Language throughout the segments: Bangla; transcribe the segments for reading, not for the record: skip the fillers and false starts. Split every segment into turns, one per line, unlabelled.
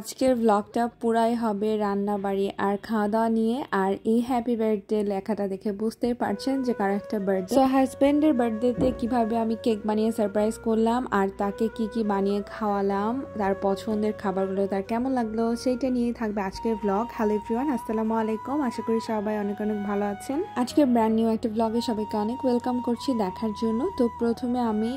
আজকের ব্লগটা পুরাই হবে রান্না বাড়ি আর খাওয়া দাওয়া নিয়ে। আর এই হ্যাপি বার্থডে লেখাটা দেখে বুঝতেই পারছেন যে কার একটা বার্থডে। তো হাজবেন্ডের বার্থডেতে কিভাবে আমি কেক বানিয়ে সারপ্রাইজ করলাম আর তাকে কি কি বানিয়ে খাওয়ালাম, তার পছন্দের খাবারগুলো তার কেমন লাগলো সেইটা নিয়ে থাকবে আজকের ব্লগ। হ্যালো এভরিওয়ান, আসসালামু আলাইকুম। আশা করি সবাই অনেক অনেক ভালো আছেন। আজকে ব্র্যান্ড নিউ একটা ব্লগে সবাইকে অনেক ওয়েলকাম করছি দেখার জন্য। তো প্রথমে আমি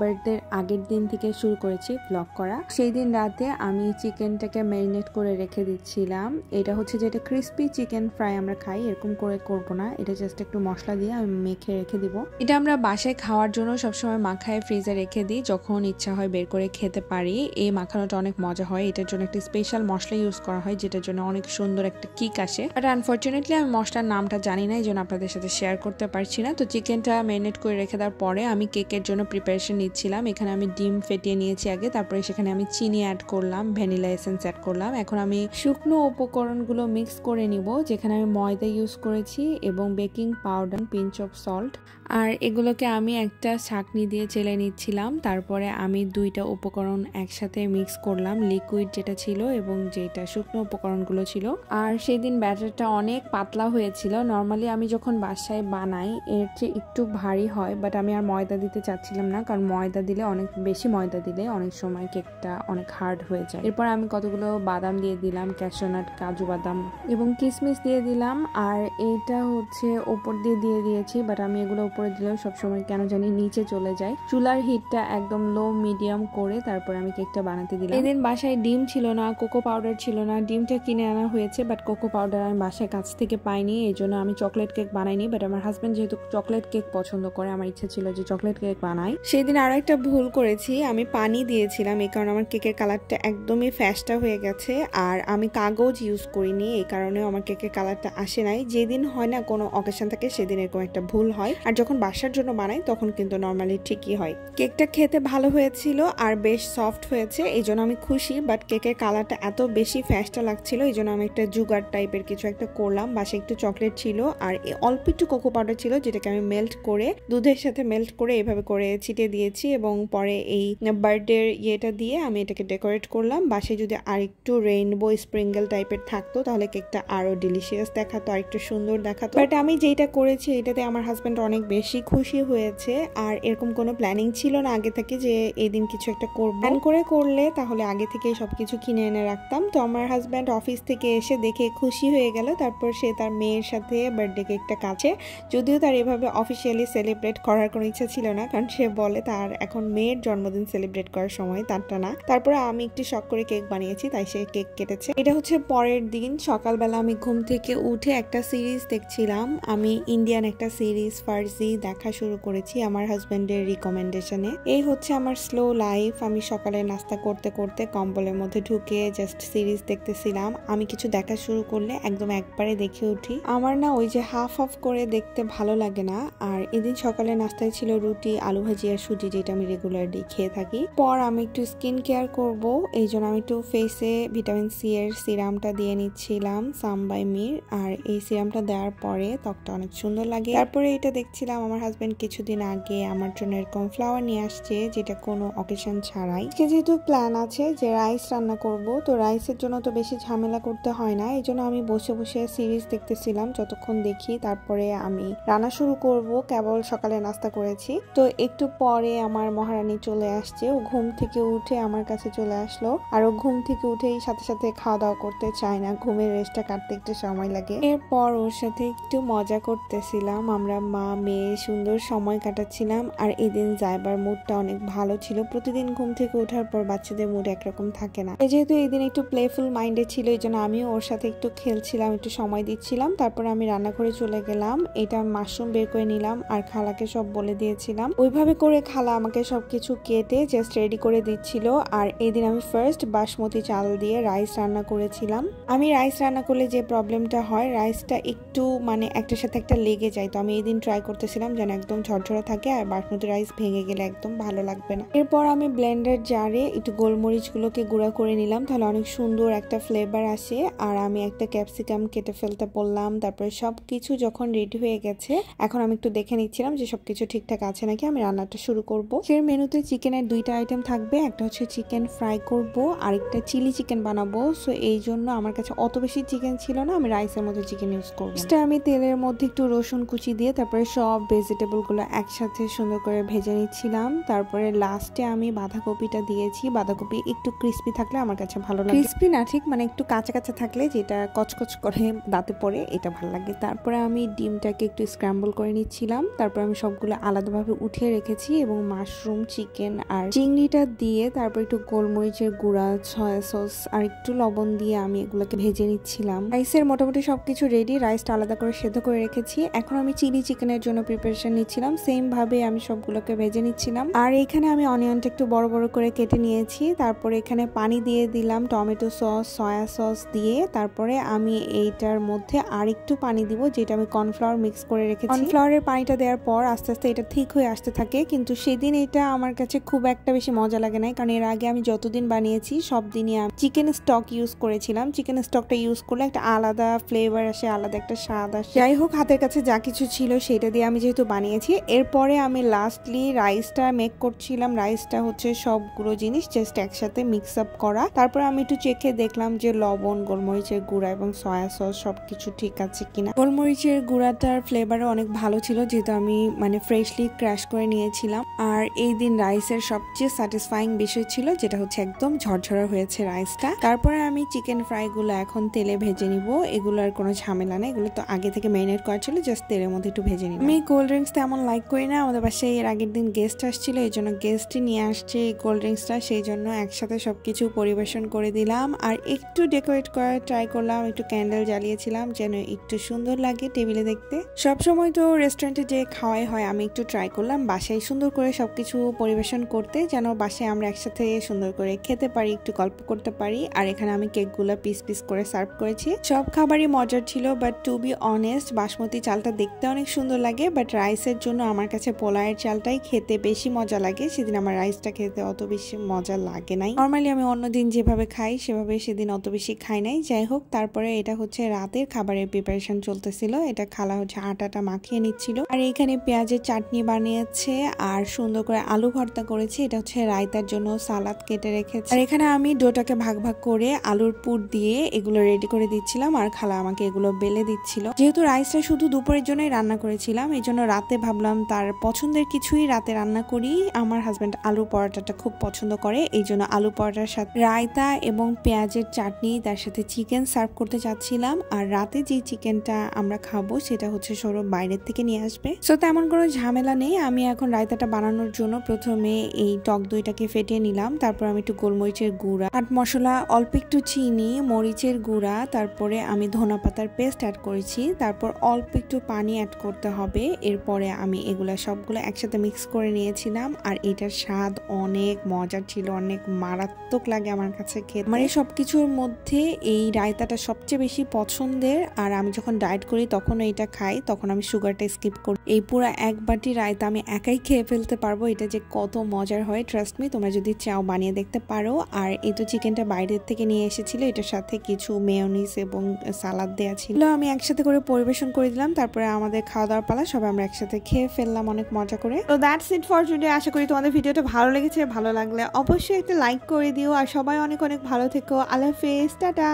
বার্থডের আগের দিন থেকে শুরু করেছি ব্লগ করা। সেই দিন রাতে আমি চিকেনটাকে ম্যারিনেট করে রেখে দিচ্ছিলাম। এটা হচ্ছে যেটা ক্রিস্পি চিকেন ফ্রাই আমরা খাই, এরকম করে করব না, এটা জাস্ট একটু মশলা দিয়ে আমি মেখে রেখে দিব। এটা আমরা বাসায় খাওয়ার জন্য সবসময় মাখায় ফ্রিজে রেখে দিই, যখন ইচ্ছা হয় বের করে খেতে পারি। এই মাখানোটা অনেক মজা হয়। এটার জন্য একটা স্পেশাল মশলা ইউজ করা হয়, যেটার জন্য অনেক সুন্দর একটা কিক আসে। বাট আনফর্চুনেটলি আমি মশলার নামটা জানি না, এই জন্য আপনাদের সাথে শেয়ার করতে পারছি না। তো চিকেনটা ম্যারিনেট করে রেখে দেওয়ার পরে আমি কেকের জন্য প্রিপারেশন নিচ্ছিলাম। এখানে আমি ডিম ফেটিয়ে নিয়েছি আগে, তারপরে সেখানে আমি চিনি অ্যাড করলাম, ভ্যানিলা এসেন্স অ্যাড করলাম। এখন আমি শুকনো উপকরণগুলো মিক্স করে নিব, যেখানে আমি ময়দা ইউজ করেছি এবং baking powder, pinch of salt. আর এগুলোকে আমি একটা ছাঁকনি দিয়ে চেলে নিচ্ছিলাম। তারপরে আমি দুইটা উপকরণ একসাথে মিক্স করলাম, লিকুইড যেটা ছিল এবং যেটা শুকনো উপকরণগুলো ছিল। আর সেই দিন ব্যাটারটা অনেক পাতলা হয়েছিল। নর্মালি আমি যখন বাসায় বানাই এর চেয়ে একটু ভারী হয়, বাট আমি আর ময়দা দিতে চাচ্ছিলাম না, কারণ ময়দা দিলে অনেক বেশি ময়দা দিলে অনেক সময় কেকটা অনেক হার্ড হয়ে যায়। এরপর আমি কতগুলো বাদাম দিয়ে দিলাম, ক্যাশনাট, কাজু বাদাম এবং কিশমিশ দিয়ে দিলাম। আর এইটা হচ্ছে ওপর দিয়ে দিয়েছি, বাট আমি এগুলো উপরে দিলেও সবসময় কেন জানি নিচে চলে যায়। চুলার হিটটা একদম লো মিডিয়াম করে তারপর আমি কেকটা বানাতে দিলাম। এদিন বাসায় ডিম ছিল না, কোকো পাউডার ছিল না। ডিমটা কিনে আনা হয়েছে, বাট কোকো পাউডার আমি বাসায় কাছ থেকে পাইনি, এই জন্য আমি চকলেট কেক বানাইনি। বাট আমার হাজবেন্ড যেহেতু চকলেট কেক পছন্দ করে, আমার ইচ্ছা ছিল যে চকলেট কেক বানাই। সেই দিন আরো একটা ভুল করেছি, আমি পানি দিয়েছিলাম, এই কারণে আমার কেকের কালারটা একদমই ফ্যাস্টা হয়ে গেছে। আর আমি কাগজ ইউজ করিনি, এই কারণে আমার কেকের কালারটা আসে নাই। যেদিন হয় না কোনো অকেশন থাকে সেদিন এরকম একটা ভুল হয়, আর যখন বাসার জন্য বানাই তখন কিন্তু নর্মালি ঠিকই হয়। কেকটা খেতে ভালো হয়েছিল আর বেশ সফট হয়েছে, এই জন্য আমি খুশি। বাট কেকের কালারটা এত বেশি ফ্যাস্টা লাগছিল, এই জন্য আমি একটা জুগার টাইপের কিছু একটা করলাম। বাসায় একটু চকলেট ছিল আর অল্প একটু কোকো পাউডার ছিল, যেটাকে আমি মেল্ট করে দুধের সাথে মেল্ট করে এভাবে করে ছিটিয়ে দিয়েছি এবং পরে এই বার্থডে ইয়েটা দিয়ে আমি এটাকে ডেকোরেট করলাম। বাসায় যদি আরেকটু রেইনবো স্প্রিঙ্গেল টাইপের থাকতো তাহলে কেকটা আরো ডিলিশিয়াস দেখাতো, আর একটু সুন্দর দেখাতো। বাট আমি যেটা করেছি এটাতে আমার হাজবেন্ড অনেক বেশি খুশি হয়েছে। আর এরকম কোনো প্ল্যানিং ছিল না আগে থেকে যে এই দিন কিছু একটা করবো। প্ল্যান করে করলে তাহলে আগে থেকে সবকিছু কিনে এনে রাখতাম। তো আমার হাজবেন্ড অফিস থেকে এসে দেখে খুশি হয়ে গেল। তারপর সে তার মেয়ের সাথে বার্থডে কেকটা কাটে, যদিও তার এভাবে অফিসিয়ালি সেলিব্রেট করার কোনো ইচ্ছা ছিল না, কারণ সে বলে তার এখন মেয়ের জন্মদিন সেলিব্রেট করার সময়, তারটা না। তারপরে আমি একটু শখ করে কেক বানিয়েছি, তাই সে কেক কেটেছে। এটা হচ্ছে পরের দিন সকালবেলা আমি ঘুম থেকে উঠে একটা সিরিজ দেখছিলাম। আমি ইন্ডিয়ান একটা সিরিজ ফার্জি দেখা শুরু করেছি আমার হাজবেন্ডের রিকমেন্ডেশনে। এই হচ্ছে আমার স্লো লাইফ। আমি সকালে নাস্তা করতে করতে কম্বলের মধ্যে ঢুকে জাস্ট সিরিজ দেখতেছিলাম। আমি কিছু দেখা শুরু করলে একদম একবারে দেখে উঠি। আমার না ওই যে হাফ হাফ করে দেখতে ভালো লাগে না। আর এদিন সকালে নাস্তায় ছিল রুটি, আলু ভাজি আর সুজি, যেটা আমি রেগুলারলি খেয়ে থাকি। পর আমি একটু স্কিন কেয়ার করব, এই জন্য আমি একটু ফেসে ভিটামিন সি এর সিরামটা দিয়ে নিচ্ছিলাম, সাম বাই মির। আর এই সিরামটা দেওয়ার পরে ত্বকটা অনেক সুন্দর লাগে। তারপরে এটা দেখছিলাম আমার হাজবেন্ড কিছুদিন আগে আমার জন্য এরকম ফ্লাওয়ার নিয়ে আসছে, যেটা কোনো অকেশন ছাড়াই। যেহেতু প্ল্যান আছে যে রাইস রান্না করব, তো রাইসের জন্য তো বেশি ঝামেলা করতে হয় না, এই জন্য আমি বসে বসে সিরিজ দেখতেছিলাম যতক্ষণ দেখি। তারপরে আমি রান্না শুরু করব। কেবল সকালে নাস্তা করেছি, তো একটু পরে আমার মহারানী চলে আসছে। ও ঘুম থেকে উঠে আমার কাছে চলে আসলো, আর ও ঘুম থেকে উঠেই সাথে সাথে খাওয়া দাওয়া করতে চায় না, ঘুমের রেস্টটা কাটতে একটু সময় লাগে। এরপর ওর সাথে একটু মজা করতেছিলাম, আমরা মা মেয়ে সুন্দর সময় কাটাচ্ছিলাম। আর এদিন যাইবার মুডটা অনেক ভালো ছিল। প্রতিদিন ঘুম থেকে ওঠার পর বাচ্চাদের মুড একরকম থাকে না, যেহেতু এই দিন একটু প্লেফুল মাইন্ডে ছিল, এই জন্য আমিও ওর সাথে একটু খেলছিলাম, একটু সময় দিচ্ছিলাম। তারপর আমি রান্নাঘরে চলে গেলাম, এটা মাশরুম বের করে নিলাম আর খালাকে সব বলে দিয়েছিলাম। ওইভাবে করে খালা আমাকে সবকিছু কেটে জাস্ট রেডি করে দিচ্ছিল। আর এই দিন আমি ফার্স্ট বাসমতি চাল দিয়ে রাইস রান্না করেছিলাম। আমি রাইস রান্না করলে যে প্রবলেমটা হয়, রাইসটা একটু মানে একটার সাথে একটা লেগে যায়, তো আমি এই দিন ট্রাই করতেছিলাম যেন একদম ঝরঝরা থাকে, আর বাসমতি রাইস ভেঙে গেলে একদম ভালো লাগবে না। এরপর আমি ব্লেন্ডার জারে একটু গোলমরিচগুলোকে গুঁড়া করে নিলাম, তাহলে অনেক সুন্দর একটা ফ্লেভার আসে। আর আমি একটা ক্যাপসিকাম কেটে ফেলতে বললাম। তারপরে সবকিছু যখন রেডি হয়ে গেছে, এখন আমি একটু দেখে নিচ্ছিলাম যে সবকিছু ঠিকঠাক আছে নাকি, আমি রান্নাটা শুরু করব। এর মেনুতে চিকেনের দুইটা আইটেম থাকবে, একটা হচ্ছে চিকেন ফ্রাই করব, আরেকটা এটা চিলি চিকেন বানাবো, সো এই জন্য আমার কাছে অত বেশি চিকেন ছিল না, আমি রাইসের মধ্যে চিকেন ইউজ করবো। আমি তেলের মধ্যে একটু রসুন কুচি দিয়ে তারপরে সব ভেজিটেবলগুলো একসাথে সুন্দর করে ভেজে নিচ্ছিলাম। তারপরে লাস্টে আমি বাঁধাকপিটা দিয়েছি। বাঁধাকপি একটু ক্রিস্পি থাকলে আমার কাছে ভালো লাগে, ক্রিস্পি না ঠিক মানে একটু কাঁচা কাঁচা থাকলে যেটা কচকচ করে দাঁতে পড়ে এটা ভালো লাগে। তারপরে আমি ডিমটাকে একটু স্ক্র্যাম্বল করে নিচ্ছিলাম। তারপর আমি সবগুলো আলাদাভাবে উঠিয়ে রেখেছি এবং মাশরুম, চিকেন আর চিংড়িটা দিয়ে তারপর একটু গোলমরিচের গুঁড়া, সয়া সস আর একটু লবণ দিয়ে আমি এগুলোকে ভেজে নিচ্ছিলাম। রাইসের মোটামুটি সবকিছু রেডি, রাইসটা আলাদা করে সেদ্ধ করে রেখেছি। এখন আমি চিলি চিকেনের জন্য প্রিপারেশন নিচ্ছিলাম, সেম ভাবে আমি সবগুলোকে ভেজে নিচ্ছিলাম। আর এখানে আমি অনিয়নটা একটু বড় বড় করে কেটে নিয়েছি। তারপরে এখানে পানি দিয়ে দিলাম, টমেটো সস, সয়া সস দিয়ে। তারপরে আমি এইটার মধ্যে আর একটু পানি দিব, যেটা আমি কর্নফ্লাওয়ার মিক্স করে রেখেছি। কর্নফ্লাওয়ারের পানিটা দেওয়ার পর আস্তে আস্তে এটা ঠিক হয়ে আসতে থাকে, কিন্তু সেদিন এটা আমার কাছে খুব একটা বেশি মজা লাগে নাই, কারণ এর আগে আমি যতদিন বানিয়েছি সব দিনই আমি চিকেন স্টক ইউজ করেছিলাম। চিকেন স্টকটা ইউজ করলে একটা আলাদা ফ্লেভার আসে, আলাদা একটা স্বাদ আসে। যাই হোক, হাতের কাছে যা কিছু ছিল সেটা দিয়ে আমি যেহেতু বানিয়েছি, এরপরে আমি লাস্টলি রাইসটা মেক করছিলাম। রাইসটা হচ্ছে সবগুলো জিনিস জাস্ট একসাথে মিক্স আপ করা। তারপর আমি একটু চেখে দেখলাম যে লবণ, গোলমরিচের গুঁড়া এবং সয়া সস সবকিছু ঠিক আছে কিনা। গোলমরিচের গুঁড়াটার ফ্লেভারও অনেক ভালো ছিল, যেহেতু আমি মানে ফ্রেশলি ক্র্যাশ করে নিয়েছিলাম। আর এই দিন রাইসের সবচেয়ে স্যাটিসফাইং বিষয় ছিল যেটা হচ্ছে একদম ঝরঝরা হয়েছে রাইসটা। তারপরে আমি চিকেন ফ্রাইগুলো এখন তেলে ভেজে নিব। এগুলোর কোনো ঝামেলা নেই, এগুলো তো আগে থেকে ম্যারিনেট করা ছিল, জাস্ট তেলের মধ্যে একটু ভেজে নিব। আমি কোল্ড ড্রিঙ্কস তেমন লাইক করি না, আমাদের বাসায় এর আগের দিন গেস্ট আসছিল, এই জন্য গেস্টই নিয়ে আসছে এই কোল্ড ড্রিঙ্কসটা, সেই জন্য একসাথে সবকিছু পরিবেশন করে দিলাম। আর একটু ডেকোরেট করার ট্রাই করলাম, একটু ক্যান্ডেল জ্বালিয়েছিলাম যেন একটু সুন্দর লাগে টেবিলে দেখতে। সবসময় তো রেস্টুরেন্টে যে খাওয়াই হয়, আমি একটু ট্রাই করলাম বাসায় সুন্দর করে সবকিছু পরিবেশন করতে, যেন বাসায় আমরা একসাথে সুন্দর করে খেতে পারি, একটু গল্প করতে পারি। আর এখানে আমি কেকগুলো পিস পিস করে সার্ভ করেছি। সব খাবারই মজার ছিল, but to be honest basmati চালটা দেখতে অনেক সুন্দর লাগে, বাট রাইসের জন্য আমার কাছে পোলাওয়ের চালটাই খেতে বেশি মজা লাগে। সেদিন আমার রাইসটা খেতে অত বেশি মজা লাগে নাই। নর্মালি আমি অন্যদিন যেভাবে খাই সেভাবে সেদিন অত বেশি খাই নাই। যাই হোক, তারপরে এটা হচ্ছে রাতের খাবারের প্রিপারেশন চলতেছিল। এটা খালা হচ্ছে আটাটা মাখিয়ে নিচ্ছিল। আর এখানে পেঁয়াজের চাটনি বানিয়েছে আর সুন্দর করে আলু ভর্তা করেছে। এটা হচ্ছে রায়তার জন্য সালাদ কেটে রেখেছে। আর এখানে আমি ডোটাকে ভাগ ভাগ করে আলুর পুর দিয়ে এগুলো রেডি করে দিচ্ছিলাম, আর খালা আমাকে এগুলো বেলে দিচ্ছিল। যেহেতু রাইসটা শুধু দুপুরের জন্যই রান্না করেছিলাম, এই জন্য রাতে ভাবলাম তার পছন্দের কিছুই রাতে রান্না করি। আমার হাজবেন্ড আলু পরোটাটা খুব পছন্দ করে, এই জন্য আলু পরোটার সাথে রায়তা এবং পেঁয়াজের চাটনি, তার সাথে চিকেন সার্ভ করতে চাচ্ছিলাম। আর রাতে যে চিকেনটা আমরা খাবো সেটা হচ্ছে সৌরভ বাইরের থেকে নিয়ে আসবে, সো তেমন কোনো ঝামেলা নেই। আমি এখন রায়তাটা বানানোর জন্য প্রথমে এই টক দইটাকে ফেটিয়ে নিলাম। তারপর আমি একটু গোলমরিচের গুঁড়া, চাট মশলা, অল্প একটু চিনি, মরিচের গুঁড়া, তারপরে আমি ধনা পাতার পেস্ট অ্যাড করেছি। তারপর অল্প একটু পানি অ্যাড করতে হবে। এরপরে আমি এগুলা সবগুলো একসাথে মিক্স করে নিয়েছিলাম। আর এটার স্বাদ অনেক মজার ছিল, অনেক মারাত্মক লাগে আমার কাছে খেতে। আমার এই সবকিছুর মধ্যে এই রায়তাটা সবচেয়ে বেশি পছন্দের। আর আমি যখন ডায়েট করি তখনও এটা খাই, তখন আমি সুগারটা স্কিপ করি। এই পুরো এক বাটি রায়তা আমি একাই খেয়ে ফেলতে পারবো। এটা যে কত মজার হয় ট্রাস্ট মি, তোমরা যদি চাও বানিয়ে দেখতে পারো। আর এই তো চিকেনটা বাইরের থেকে নিয়ে এসেছিল, এটার সাথে কিছু মেয়োনিজ এবং সালাদ দেওয়া ছিল। আমি একসাথে করে পরিবেশন করে দিলাম। তারপরে আমাদের খাওয়া দাওয়ার পালা, সবাই আমরা একসাথে খেয়ে ফেললাম অনেক মজা করে। তো দ্যাটস ইট ফর টুডে। আশা করি তোমাদের ভিডিওটা ভালো লেগেছে। ভালো লাগলে অবশ্যই একটা লাইক করে দিও। আর সবাই অনেক অনেক ভালো থেকো। আল্লাহ হাফেজ, টাটা।